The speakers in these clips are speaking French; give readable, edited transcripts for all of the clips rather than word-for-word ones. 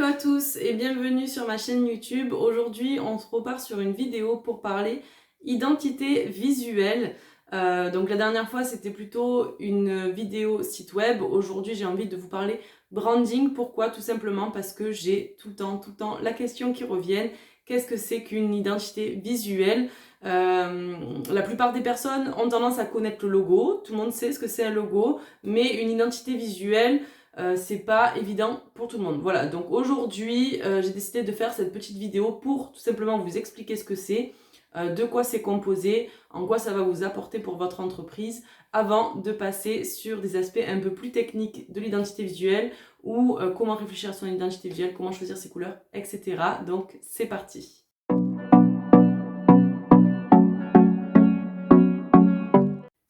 Hello à tous et bienvenue sur ma chaîne YouTube. Aujourd'hui, on se repart sur une vidéo pour parler identité visuelle. Donc la dernière fois, c'était plutôt une vidéo site web. Aujourd'hui, j'ai envie de vous parler branding. Pourquoi? Tout simplement parce que j'ai tout le temps la question qui revient. Qu'est-ce que c'est qu'une identité visuelle? La plupart des personnes ont tendance à connaître le logo. Tout le monde sait ce que c'est un logo, mais une identité visuelle, c'est pas évident pour tout le monde. Voilà, donc aujourd'hui, j'ai décidé de faire cette petite vidéo pour tout simplement vous expliquer ce que c'est, de quoi c'est composé, en quoi ça va vous apporter pour votre entreprise, avant de passer sur des aspects un peu plus techniques de l'identité visuelle, ou comment réfléchir à son identité visuelle, comment choisir ses couleurs, etc. Donc c'est parti.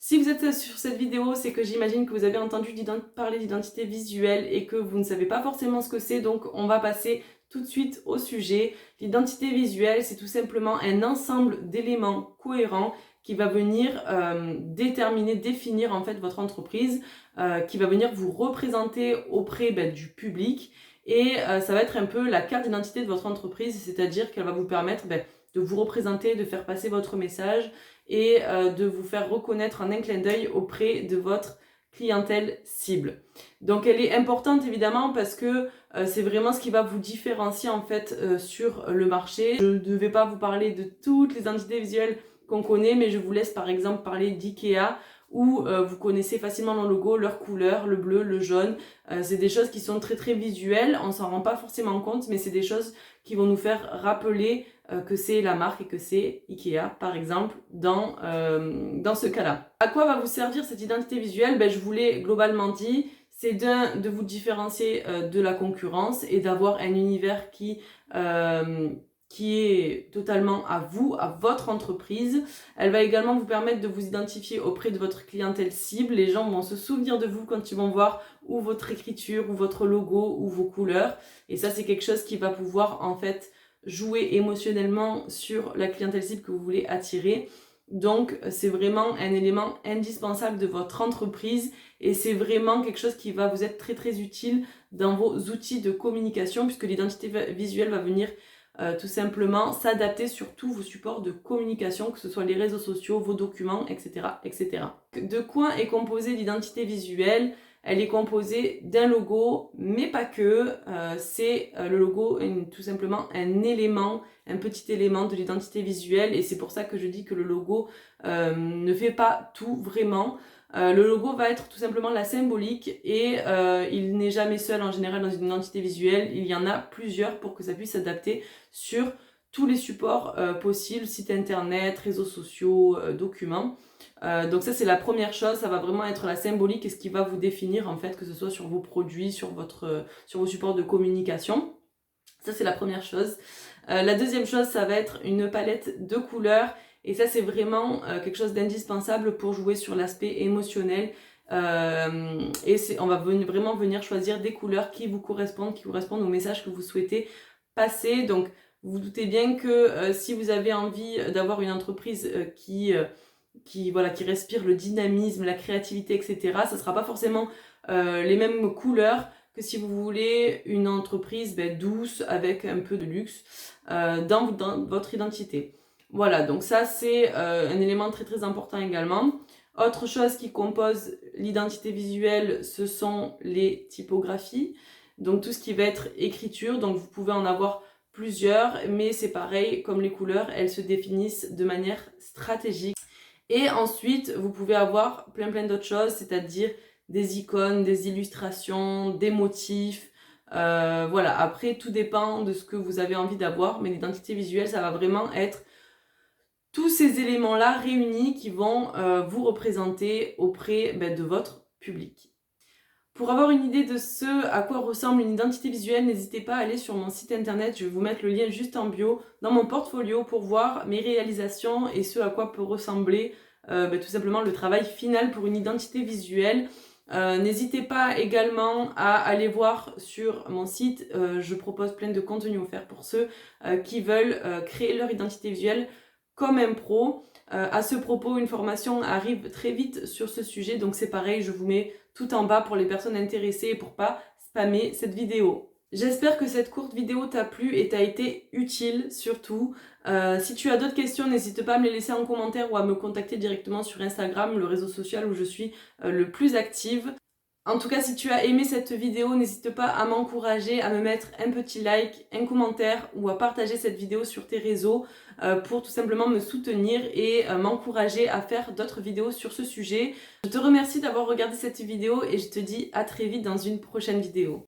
Si vous êtes sur cette vidéo, c'est que j'imagine que vous avez entendu parler d'identité visuelle et que vous ne savez pas forcément ce que c'est, donc on va passer tout de suite au sujet. L'identité visuelle, c'est tout simplement un ensemble d'éléments cohérents qui va venir définir en fait votre entreprise, qui va venir vous représenter auprès du public, et ça va être un peu la carte d'identité de votre entreprise, c'est-à-dire qu'elle va vous permettre de vous représenter, de faire passer votre message et de vous faire reconnaître en un clin d'œil auprès de votre clientèle cible. Donc elle est importante évidemment parce que c'est vraiment ce qui va vous différencier en fait sur le marché. Je ne vais pas vous parler de toutes les identités visuelles qu'on connaît, mais je vous laisse par exemple parler d'IKEA, où vous connaissez facilement leur logo, leur couleur, le bleu, le jaune. C'est des choses qui sont très visuelles, on s'en rend pas forcément compte, mais c'est des choses qui vont nous faire rappeler que c'est la marque et que c'est Ikea, par exemple, dans ce cas-là. À quoi va vous servir cette identité visuelle? Je vous l'ai globalement dit, c'est de vous différencier de la concurrence et d'avoir un univers qui est totalement à vous, à votre entreprise. Elle va également vous permettre de vous identifier auprès de votre clientèle cible. Les gens vont se souvenir de vous quand ils vont voir ou votre écriture, ou votre logo, ou vos couleurs. Et ça, c'est quelque chose qui va pouvoir en fait jouer émotionnellement sur la clientèle cible que vous voulez attirer. Donc c'est vraiment un élément indispensable de votre entreprise et c'est vraiment quelque chose qui va vous être très utile dans vos outils de communication, puisque l'identité visuelle va venir tout simplement s'adapter sur tous vos supports de communication, que ce soit les réseaux sociaux, vos documents, etc. De quoi est composée l'identité visuelle? Elle est composée d'un logo, mais pas que. Le logo est tout simplement un élément, un petit élément de l'identité visuelle, et c'est pour ça que je dis que le logo ne fait pas tout vraiment. Le logo va être tout simplement la symbolique, et il n'est jamais seul en général dans une identité visuelle. Il y en a plusieurs pour que ça puisse s'adapter sur tous les supports possibles, site internet, réseaux sociaux, documents. Donc ça c'est la première chose, ça va vraiment être la symbolique et ce qui va vous définir en fait, que ce soit sur vos produits, sur vos supports de communication. Ça c'est la première chose. La deuxième chose, ça va être une palette de couleurs, et ça c'est vraiment quelque chose d'indispensable pour jouer sur l'aspect émotionnel. On va vraiment venir choisir des couleurs qui vous correspondent au message que vous souhaitez passer. Donc vous vous doutez bien que si vous avez envie d'avoir une entreprise qui respire le dynamisme, la créativité, etc., ça sera pas forcément les mêmes couleurs que si vous voulez une entreprise douce avec un peu de luxe dans votre identité. Voilà, donc ça c'est un élément très important également. Autre chose qui compose l'identité visuelle, ce sont les typographies. Donc tout ce qui va être écriture, donc vous pouvez en avoir plusieurs, mais c'est pareil, comme les couleurs, elles se définissent de manière stratégique. Et ensuite, vous pouvez avoir plein d'autres choses, c'est-à-dire des icônes, des illustrations, des motifs. Voilà, après, tout dépend de ce que vous avez envie d'avoir, mais l'identité visuelle, ça va vraiment être tous ces éléments-là réunis qui vont vous représenter auprès de votre public. Pour avoir une idée de ce à quoi ressemble une identité visuelle, n'hésitez pas à aller sur mon site internet, je vais vous mettre le lien juste en bio, dans mon portfolio, pour voir mes réalisations et ce à quoi peut ressembler tout simplement le travail final pour une identité visuelle. N'hésitez pas également à aller voir sur mon site, je propose plein de contenus offerts pour ceux qui veulent créer leur identité visuelle comme un pro. À ce propos, une formation arrive très vite sur ce sujet, donc c'est pareil, je vous mets tout en bas pour les personnes intéressées et pour pas spammer cette vidéo. J'espère que cette courte vidéo t'a plu et t'a été utile surtout. Si tu as d'autres questions, n'hésite pas à me les laisser en commentaire ou à me contacter directement sur Instagram, le réseau social où je suis le plus active. En tout cas, si tu as aimé cette vidéo, n'hésite pas à m'encourager, à me mettre un petit like, un commentaire ou à partager cette vidéo sur tes réseaux pour tout simplement me soutenir et m'encourager à faire d'autres vidéos sur ce sujet. Je te remercie d'avoir regardé cette vidéo et je te dis à très vite dans une prochaine vidéo.